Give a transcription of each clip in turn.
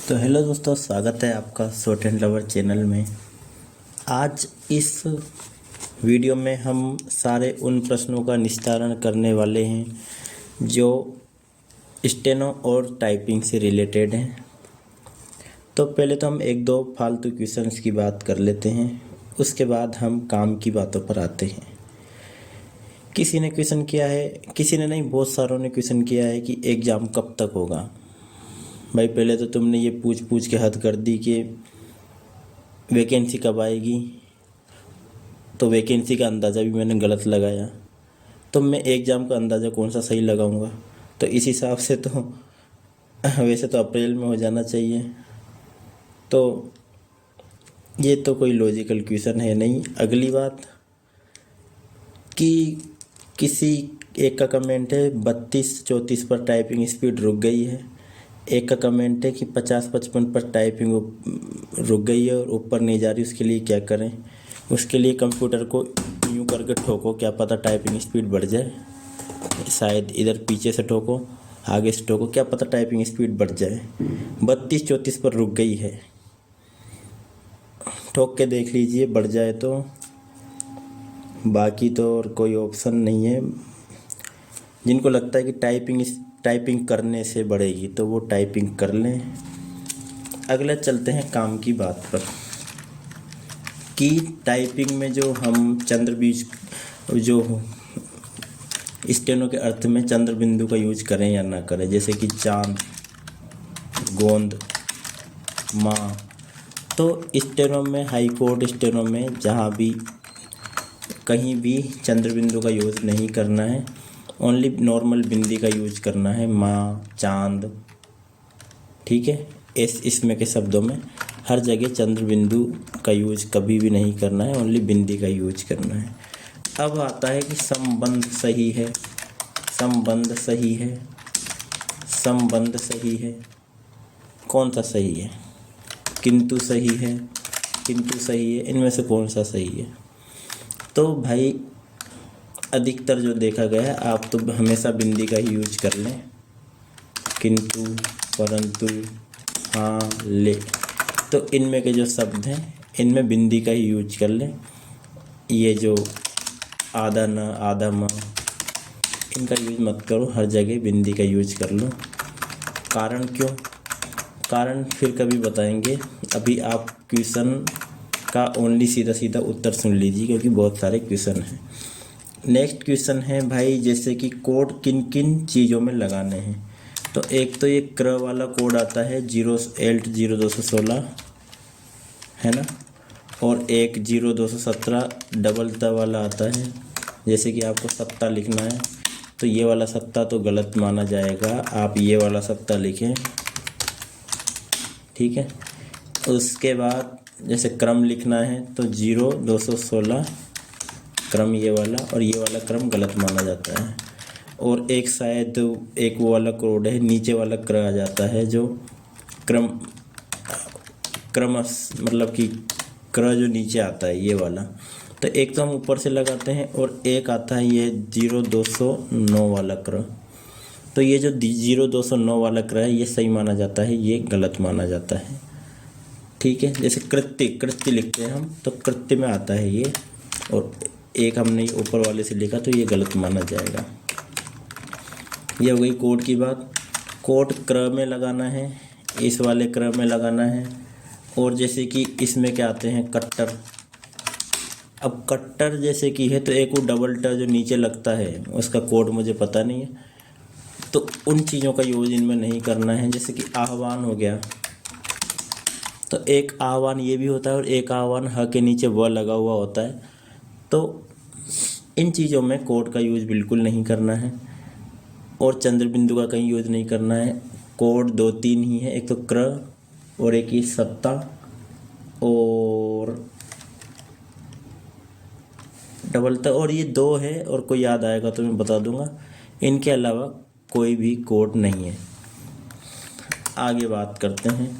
तो हेलो दोस्तों, स्वागत है आपका शॉर्ट एंड लवर चैनल में। आज इस वीडियो में हम सारे उन प्रश्नों का निस्तारण करने वाले हैं जो स्टेनो और टाइपिंग से रिलेटेड हैं। तो पहले तो हम एक दो फालतू क्वेश्चंस की बात कर लेते हैं, उसके बाद हम काम की बातों पर आते हैं। किसी ने क्वेश्चन किया है, किसी ने नहीं, बहुत सारों ने क्वेश्चन किया है कि एग्ज़ाम कब तक होगा। भाई पहले तो तुमने ये पूछ पूछ के हद कर दी कि वैकेंसी कब आएगी, तो वैकेंसी का अंदाज़ा भी मैंने गलत लगाया। तो मैं एग्ज़ाम का अंदाज़ा कौन सा सही लगाऊंगा? तो इस हिसाब से तो वैसे तो अप्रैल में हो जाना चाहिए। तो ये तो कोई लॉजिकल क्वेश्चन है नहीं। अगली बात कि किसी एक का कमेंट है 32-34 पर टाइपिंग स्पीड रुक गई है, एक का कमेंट है कि 50-55 पर टाइपिंग रुक गई है और ऊपर नहीं जा रही, उसके लिए क्या करें? उसके लिए कंप्यूटर को यूँ करके ठोको, क्या पता टाइपिंग स्पीड बढ़ जाए। शायद इधर पीछे से ठोको, आगे से ठोको, क्या पता टाइपिंग स्पीड बढ़ जाए। 32-34 पर रुक गई है, ठोक के देख लीजिए, बढ़ जाए तो। बाकी तो और कोई ऑप्शन नहीं है। जिनको लगता है कि टाइपिंग करने से बढ़ेगी तो वो टाइपिंग कर लें। अगला चलते हैं काम की बात पर कि टाइपिंग में जो हम चंद्र बीज जो स्टेनो के अर्थ में चंद्र बिंदु का यूज करें या ना करें, जैसे कि चांद, गोंद, माँ। तो स्टेनो में, हाई कोर्ट स्टेनो में जहाँ भी कहीं भी चंद्र बिंदु का यूज़ नहीं करना है, ओनली नॉर्मल बिंदी का यूज करना है, माँ, चांद, ठीक है। इसमें के शब्दों में हर जगह चंद्र बिंदु का यूज कभी भी नहीं करना है, ओनली बिंदी का यूज करना है। अब आता है कि संबंध सही है, संबंध सही है, संबंध सही है। कौन सा सही है? किंतु सही है, किंतु सही है। इनमें से कौन सा सही है? तो भाई अधिकतर जो देखा गया है, आप तो हमेशा बिंदी का ही यूज कर लें, किंतु, परंतु, हाँ, ले। तो इनमें के जो शब्द हैं इनमें बिंदी का ही यूज कर लें। ये जो आधा न, आधा म, इनका यूज मत करो, हर जगह बिंदी का यूज कर लो। कारण क्यों? कारण फिर कभी बताएंगे। अभी आप क्वेश्चन का ओनली सीधा सीधा उत्तर सुन लीजिए, क्योंकि बहुत सारे क्वेश्चन हैं। नेक्स्ट क्वेश्चन है भाई, जैसे कि कोड किन किन चीज़ों में लगाने हैं। तो एक तो ये क्र वाला कोड आता है 0Alt0216, है ना, और एक 0217 डबल त वाला आता है। जैसे कि आपको सत्ता लिखना है तो ये वाला सत्ता तो गलत माना जाएगा, आप ये वाला सत्ता लिखें, ठीक है। उसके बाद जैसे क्रम लिखना है तो 0216 क्रम ये वाला, और ये वाला क्रम गलत माना जाता है। और एक शायद एक वो वाला कोड है, नीचे वाला क्रम आ जाता है, जो क्रमश मतलब कि क्र जो नीचे आता है ये वाला। तो एक तो हम ऊपर से लगाते हैं, और एक आता है ये 0209 वाला क्रम। तो ये जो 0209 वाला क्रम है ये सही माना जाता है, ये गलत माना जाता है, ठीक है। जैसे कृत्य, कृत्य लिखते हैं हम, तो कृत्य में आता है ये, और एक हमने ऊपर वाले से लिखा तो ये गलत माना जाएगा। ये हो गई कोड की बात। कोड क्रम में लगाना है, इस वाले क्रम में लगाना है। और जैसे कि इसमें क्या आते हैं, कट्टर। अब कट्टर जैसे कि है तो एक वो डबल ट जो नीचे लगता है, उसका कोड मुझे पता नहीं है, तो उन चीज़ों का यूज इनमें नहीं करना है। जैसे कि आह्वान हो गया, तो एक आह्वान ये भी होता है, और एक आह्वान ह के नीचे व लगा हुआ होता है। तो इन चीज़ों में कोड का यूज़ बिल्कुल नहीं करना है, और चंद्र बिंदु का कहीं यूज़ नहीं करना है। कोड 2-3 ही है, एक तो क्र और एक ही सत्ता और डबल त, और ये 2 है, और कोई याद आएगा तो मैं बता दूंगा। इनके अलावा कोई भी कोड नहीं है। आगे बात करते हैं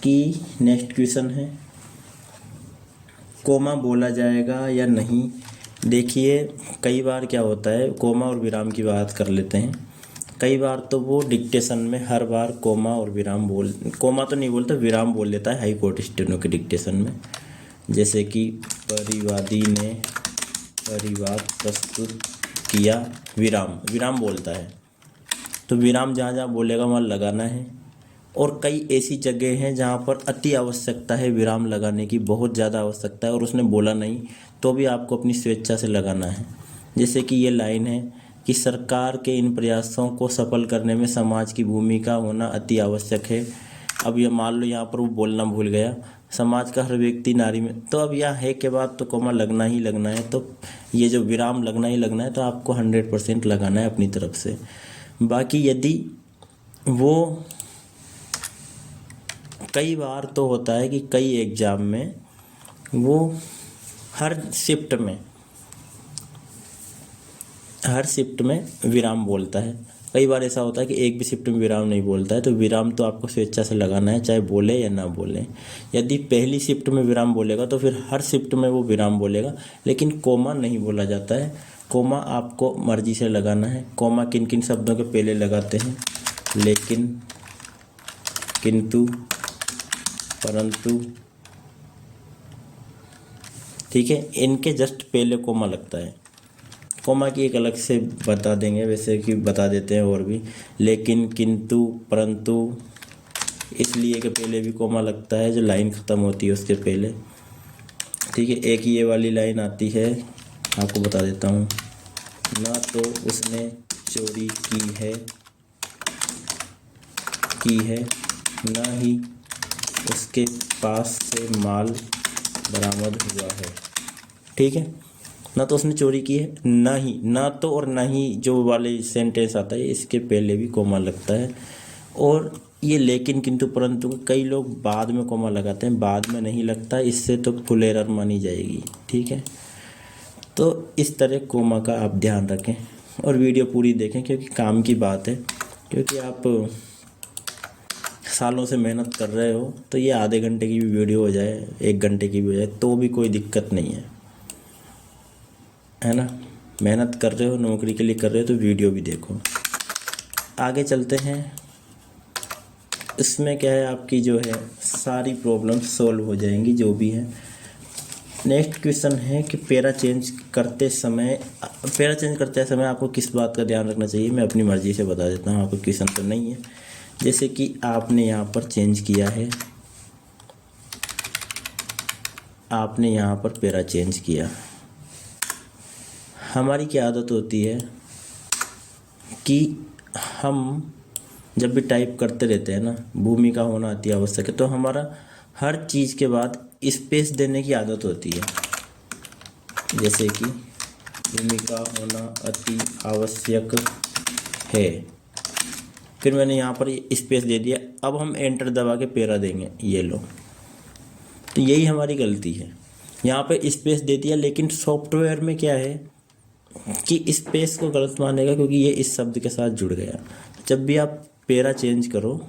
कि नेक्स्ट क्वेश्चन है, कोमा बोला जाएगा या नहीं। देखिए कई बार क्या होता है, कोमा और विराम की बात कर लेते हैं। कई बार तो वो डिक्टेशन में हर बार कोमा और विराम कोमा तो नहीं बोलता, विराम बोल देता है हाई कोर्ट स्टेनो के डिक्टेशन में। जैसे कि परिवादी ने परिवाद प्रस्तुत किया, विराम बोलता है, तो विराम जहाँ जहाँ बोलेगा वहाँ लगाना है। और कई ऐसी जगह हैं जहाँ पर अति आवश्यकता है विराम लगाने की, बहुत ज़्यादा आवश्यकता है और उसने बोला नहीं, तो भी आपको अपनी स्वेच्छा से लगाना है। जैसे कि ये लाइन है कि सरकार के इन प्रयासों को सफल करने में समाज की भूमिका होना अति आवश्यक है। अब ये मान लो यहाँ पर वो बोलना भूल गया, समाज का हर व्यक्ति नारी में, तो अब यह है के बाद तो कोमा लगना ही लगना है। तो ये जो विराम लगना ही लगना है, तो आपको 100% लगाना है अपनी तरफ से। बाकी यदि वो कई बार तो होता है कि कई एग्ज़ाम में वो हर शिफ्ट में विराम बोलता है। कई बार ऐसा होता है कि एक भी शिफ्ट में विराम नहीं बोलता है, तो विराम तो आपको स्वेच्छा से लगाना है, चाहे बोले या ना बोले। यदि पहली शिफ्ट में विराम बोलेगा तो फिर हर शिफ्ट में वो विराम बोलेगा, लेकिन कोमा नहीं बोला जाता है। कोमा आपको मर्जी से लगाना है। कोमा किन किन शब्दों के पहले लगाते हैं? लेकिन, किंतु, परंतु, ठीक है, इनके जस्ट पहले कोमा लगता है। कोमा की एक अलग से बता देंगे, वैसे कि बता देते हैं और भी। लेकिन, किंतु, परंतु, इसलिए के पहले भी कोमा लगता है, जो लाइन ख़त्म होती है उसके पहले। ठीक है, एक ये वाली लाइन आती है, आपको बता देता हूँ। ना तो उसने चोरी की है, ना ही उसके पास से माल बरामद हुआ है। ठीक है, ना तो उसने चोरी की है, ना ही, ना तो और ना ही जो वाले सेंटेंस आता है इसके पहले भी कोमा लगता है। और ये लेकिन, किंतु, परंतु कई लोग बाद में कोमा लगाते हैं, बाद में नहीं लगता, इससे तो फुल एरर मानी जाएगी। ठीक है, तो इस तरह कोमा का आप ध्यान रखें और वीडियो पूरी देखें, क्योंकि काम की बात है। क्योंकि आप सालों से मेहनत कर रहे हो, तो ये आधे घंटे की भी वीडियो हो जाए, 1 घंटे की भी हो जाए, तो भी कोई दिक्कत नहीं है ना। मेहनत कर रहे हो, नौकरी के लिए कर रहे हो, तो वीडियो भी देखो। आगे चलते हैं। इसमें क्या है, आपकी जो है सारी प्रॉब्लम सॉल्व हो जाएंगी जो भी है। नेक्स्ट क्वेश्चन है कि पैरा चेंज करते समय आपको किस बात का ध्यान रखना चाहिए। मैं अपनी मर्ज़ी से बता देता हूँ, आपको क्वेश्चन तो नहीं है। जैसे कि आपने यहाँ पर चेंज किया है, आपने यहाँ पर पैरा चेंज किया। हमारी क्या आदत होती है कि हम जब भी टाइप करते रहते हैं ना, भूमिका होना अति आवश्यक है, तो हमारा हर चीज़ के बाद स्पेस देने की आदत होती है। जैसे कि भूमिका होना अति आवश्यक है, फिर मैंने यहाँ पर स्पेस दे दिया। अब हम एंटर दबा के पैरा देंगे, ये लो। तो यही हमारी गलती है, यहाँ पे स्पेस दे दिया, लेकिन सॉफ्टवेयर में क्या है कि स्पेस को गलत मानेगा, क्योंकि ये इस शब्द के साथ जुड़ गया। जब भी आप पैरा चेंज करो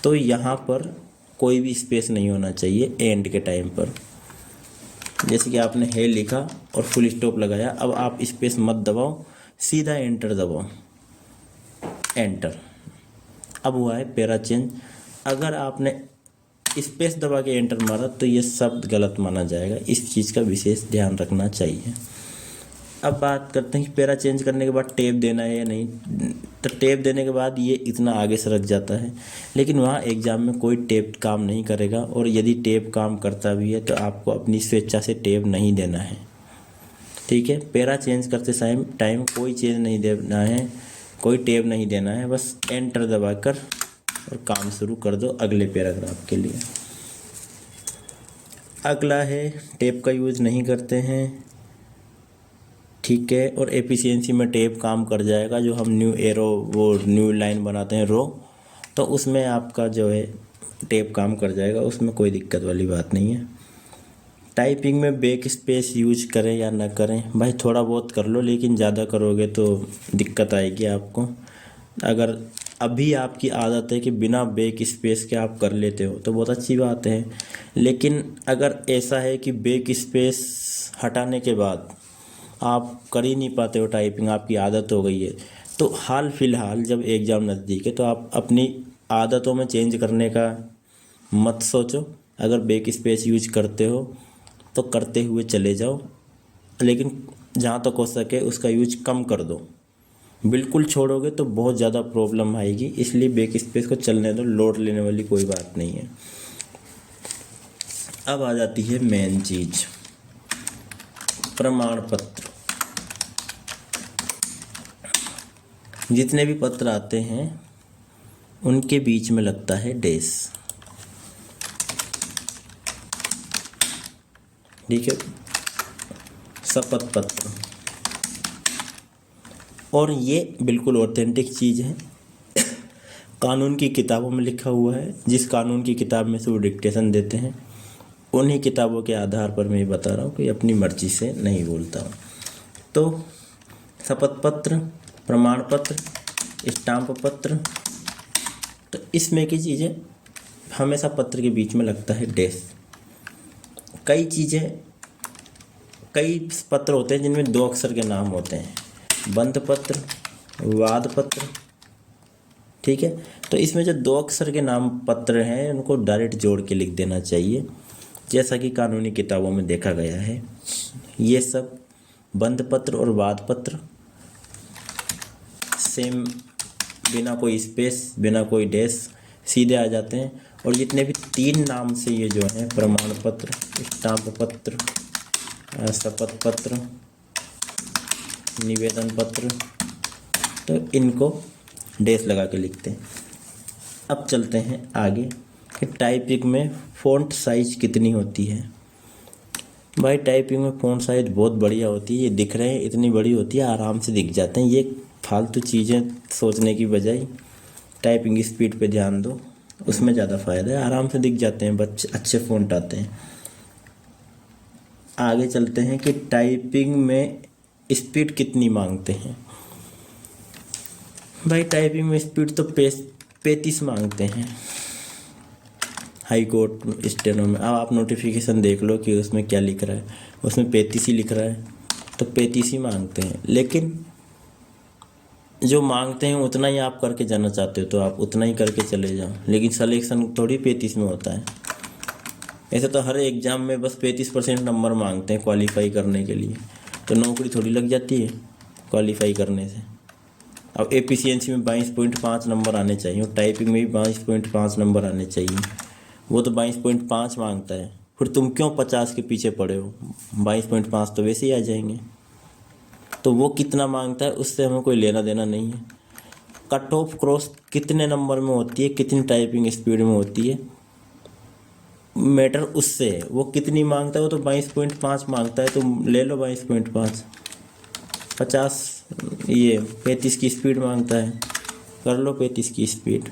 तो यहाँ पर कोई भी स्पेस नहीं होना चाहिए एंड के टाइम पर। जैसे कि आपने है लिखा और फुल स्टॉप लगाया, अब आप स्पेस मत दबाओ, सीधा एंटर दबाओ, एंटर। अब हुआ है पैरा चेंज। अगर आपने स्पेस दबा के एंटर मारा तो ये शब्द गलत माना जाएगा, इस चीज़ का विशेष ध्यान रखना चाहिए। अब बात करते हैं कि पैरा चेंज करने के बाद टैब देना है या नहीं। तो टैब देने के बाद ये इतना आगे सरक जाता है, लेकिन वहाँ एग्ज़ाम में कोई टैब काम नहीं करेगा, और यदि टैब काम करता भी है तो आपको अपनी स्वेच्छा से टैब नहीं देना है। ठीक है, पैरा चेंज करते टाइम कोई चेंज नहीं देना है, कोई टैब नहीं देना है, बस एंटर दबाकर और काम शुरू कर दो अगले पैराग्राफ के लिए। अगला है टैब का यूज़ नहीं करते हैं। ठीक है, और एफिशिएंसी में टैब काम कर जाएगा। जो हम न्यू एरो, वो न्यू लाइन बनाते हैं रो, तो उसमें आपका जो है टैब काम कर जाएगा, उसमें कोई दिक्कत वाली बात नहीं है। टाइपिंग में बैक स्पेस यूज करें या ना करें, भाई थोड़ा बहुत कर लो, लेकिन ज़्यादा करोगे तो दिक्कत आएगी आपको। अगर अभी आपकी आदत है कि बिना बैक स्पेस के आप कर लेते हो तो बहुत अच्छी बात है, लेकिन अगर ऐसा है कि बैक स्पेस हटाने के बाद आप कर ही नहीं पाते हो टाइपिंग, आपकी आदत हो गई है, तो हाल फिलहाल जब एग्ज़ाम नज़दीक है तो आप अपनी आदतों में चेंज करने का मत सोचो। अगर बैक स्पेस यूज करते हो तो करते हुए चले जाओ, लेकिन जहाँ तक हो सके उसका यूज कम कर दो। बिल्कुल छोड़ोगे तो बहुत ज़्यादा प्रॉब्लम आएगी, इसलिए बैक स्पेस को चलने दो, लोड लेने वाली कोई बात नहीं है। अब आ जाती है मेन चीज़, प्रमाण पत्र। जितने भी पत्र आते हैं उनके बीच में लगता है डैश, ठीक है। शपथ पत्र, और ये बिल्कुल ऑथेंटिक चीज़ है, कानून की किताबों में लिखा हुआ है। जिस कानून की किताब में से वो डिक्टेशन देते हैं उन्हीं किताबों के आधार पर मैं बता रहा हूँ कि अपनी मर्जी से नहीं बोलता हूँ। तो शपथ पत्र, प्रमाण पत्र, स्टाम्प पत्र, तो इसमें की चीज़ें हमेशा पत्र के बीच में लगता है डैश। कई पत्र होते हैं जिनमें 2 अक्षर के नाम होते हैं, बंध पत्र, वाद पत्र, ठीक है। तो इसमें जो 2 अक्षर के नाम पत्र हैं उनको डायरेक्ट जोड़ के लिख देना चाहिए, जैसा कि कानूनी किताबों में देखा गया है। ये सब बंध पत्र और वाद पत्र सेम, बिना कोई स्पेस, बिना कोई डैश, सीधे आ जाते हैं। और जितने भी 3 नाम से ये जो है, प्रमाण पत्र, स्टाम्प पत्र, शपथ पत्र, निवेदन पत्र, तो इनको डैश लगा के लिखते हैं। अब चलते हैं आगे कि टाइपिंग में फ़ॉन्ट साइज कितनी होती है। भाई टाइपिंग में फ़ॉन्ट साइज बहुत बढ़िया होती है, ये दिख रहे हैं इतनी बड़ी होती है, आराम से दिख जाते हैं। ये फालतू चीज़ें सोचने की बजाय टाइपिंग स्पीड पे ध्यान दो, उसमें ज़्यादा फ़ायदा है। आराम से दिख जाते हैं, बच्चे अच्छे फ़ॉन्ट आते हैं। आगे चलते हैं कि टाइपिंग में स्पीड कितनी मांगते हैं। भाई टाइपिंग में स्पीड तो 35 मांगते हैं हाई कोर्ट स्टेनो में। अब आप नोटिफिकेशन देख लो कि उसमें क्या लिख रहा है, उसमें 35 ही लिख रहा है, तो 35 ही मांगते हैं। लेकिन जो मांगते हैं उतना ही आप करके जाना चाहते हो तो आप उतना ही करके चले जाओ, लेकिन सिलेक्शन थोड़ी 35 में होता है। ऐसे तो हर एग्ज़ाम में बस 35% नंबर मांगते हैं क्वालिफाई करने के लिए, तो नौकरी थोड़ी लग जाती है क्वालिफाई करने से। अब एफिशिएंसी में 22.5 नंबर आने चाहिए और टाइपिंग में भी 22.5 नंबर आने चाहिए। वो तो 22.5 मांगता है, फिर तुम क्यों 50 के पीछे पड़े हो? 22.5 तो वैसे ही आ जाएंगे। तो वो कितना मांगता है उससे हमें कोई लेना देना नहीं है। कट ऑफ क्रॉस कितने नंबर में होती है, कितनी टाइपिंग स्पीड में होती है, मैटर उससे है। वो कितनी मांगता है, वो तो 22.5 मांगता है, तो ले लो 22.5। 50 ये 35 की स्पीड मांगता है, कर लो 35 की स्पीड।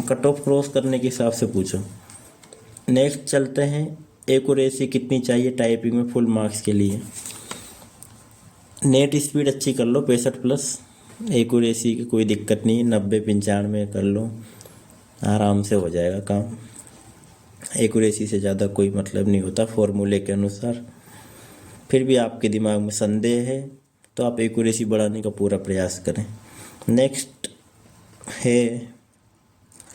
कट ऑफ क्रॉस करने के हिसाब से पूछो। नेक्स्ट चलते हैं, एक्यूरेसी कितनी चाहिए टाइपिंग में फुल मार्क्स के लिए। नेट स्पीड अच्छी कर लो 65+, एक्यूरेसी की कोई दिक्कत नहीं, 90-95 कर लो, आराम से हो जाएगा काम। एक्यूरेसी से ज़्यादा कोई मतलब नहीं होता फॉर्मूले के अनुसार। फिर भी आपके दिमाग में संदेह है तो आप एक्यूरेसी बढ़ाने का पूरा प्रयास करें। नेक्स्ट है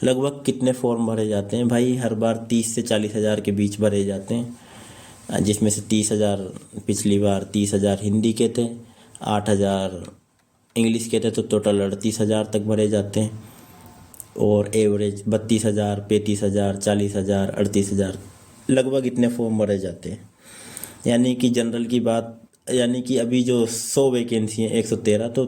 लगभग कितने फॉर्म भरे जाते हैं। भाई हर बार 30 से 40 हज़ार के बीच भरे जाते हैं, जिसमें से 30,000 पिछली बार 30,000 हिंदी के थे, 8,000 इंग्लिश के थे, तो टोटल 38,000 तक भरे जाते हैं। और एवरेज 32,000, 35,000, 40,000, 38,000, लगभग इतने फॉर्म भरे जाते हैं। यानी कि जनरल की बात, यानी कि अभी जो 100 वैकेंसी हैं 113, तो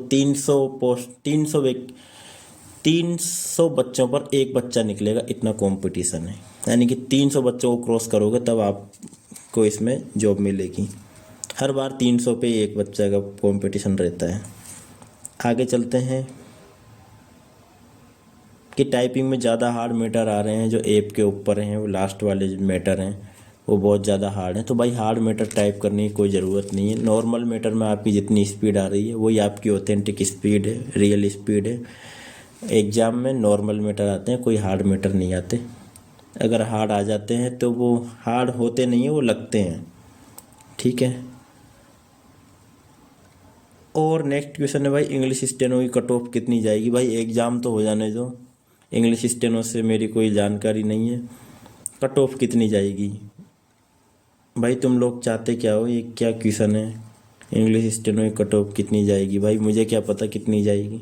300 बच्चों पर एक बच्चा निकलेगा, इतना कंपटीशन है। यानी कि 300 बच्चों को क्रॉस करोगे तब आपको इसमें जॉब मिलेगी। हर बार 300 पे एक बच्चा का कंपटीशन रहता है। आगे चलते हैं कि टाइपिंग में ज़्यादा हार्ड मैटर आ रहे हैं, जो ऐप के ऊपर हैं, वो लास्ट वाले जो मैटर हैं वो बहुत ज़्यादा हार्ड हैं। तो भाई हार्ड मैटर टाइप करने की कोई ज़रूरत नहीं है। नॉर्मल मैटर में आपकी जितनी स्पीड आ रही है वही आपकी ऑथेंटिक स्पीड है, रियल स्पीड है। एग्ज़ाम में नॉर्मल मैटर आते हैं, कोई हार्ड मैटर नहीं आते। अगर हार्ड आ जाते हैं तो वो हार्ड होते नहीं हैं, वो लगते हैं, ठीक है। और नेक्स्ट क्वेश्चन है भाई, इंग्लिश स्टेनो की कट ऑफ कितनी जाएगी। भाई एग्ज़ाम तो हो जाने दो, इंग्लिश स्टेनो से मेरी कोई जानकारी नहीं है, कट ऑफ कितनी जाएगी। भाई तुम लोग चाहते क्या हो, ये क्या क्वेश्चन है, इंग्लिश स्टेनो की कट ऑफ कितनी जाएगी। भाई मुझे क्या पता कितनी जाएगी,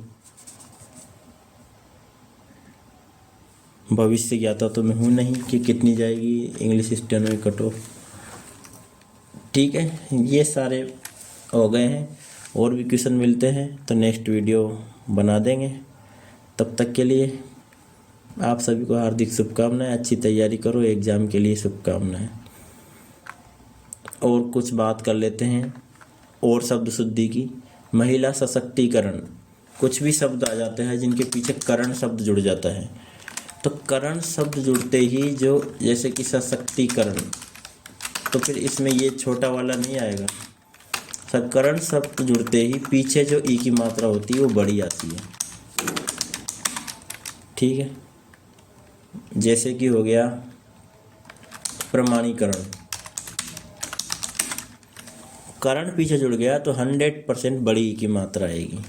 भविष्य ज्ञाता तो मैं हूँ नहीं कि कितनी जाएगी इंग्लिश स्टेनो की कट ऑफ। ठीक है, ये सारे हो गए हैं, और भी क्वेश्चन मिलते हैं तो नेक्स्ट वीडियो बना देंगे। तब तक के लिए आप सभी को हार्दिक शुभकामनाएं, अच्छी तैयारी करो, एग्ज़ाम के लिए शुभकामनाएं। और कुछ बात कर लेते हैं और शब्द शुद्धि की। महिला सशक्तिकरण, कुछ भी शब्द आ जाते हैं जिनके पीछे करण शब्द जुड़ जाता है, तो करण शब्द जुड़ते ही जो, जैसे कि सशक्तिकरण, तो फिर इसमें ये छोटा वाला नहीं आएगा। सकरण शब्द जुड़ते ही पीछे जो ई की मात्रा होती है वो बड़ी आती है। ठीक है, जैसे कि हो गया प्रमाणीकरण, करण पीछे जुड़ गया तो 100% बड़ी ई की मात्रा आएगी।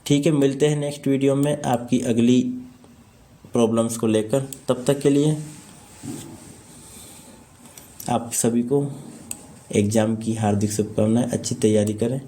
ठीक है, मिलते हैं नेक्स्ट वीडियो में आपकी अगली प्रॉब्लम्स को लेकर। तब तक के लिए आप सभी को एग्ज़ाम की हार्दिक शुभकामनाएं, अच्छी तैयारी करें।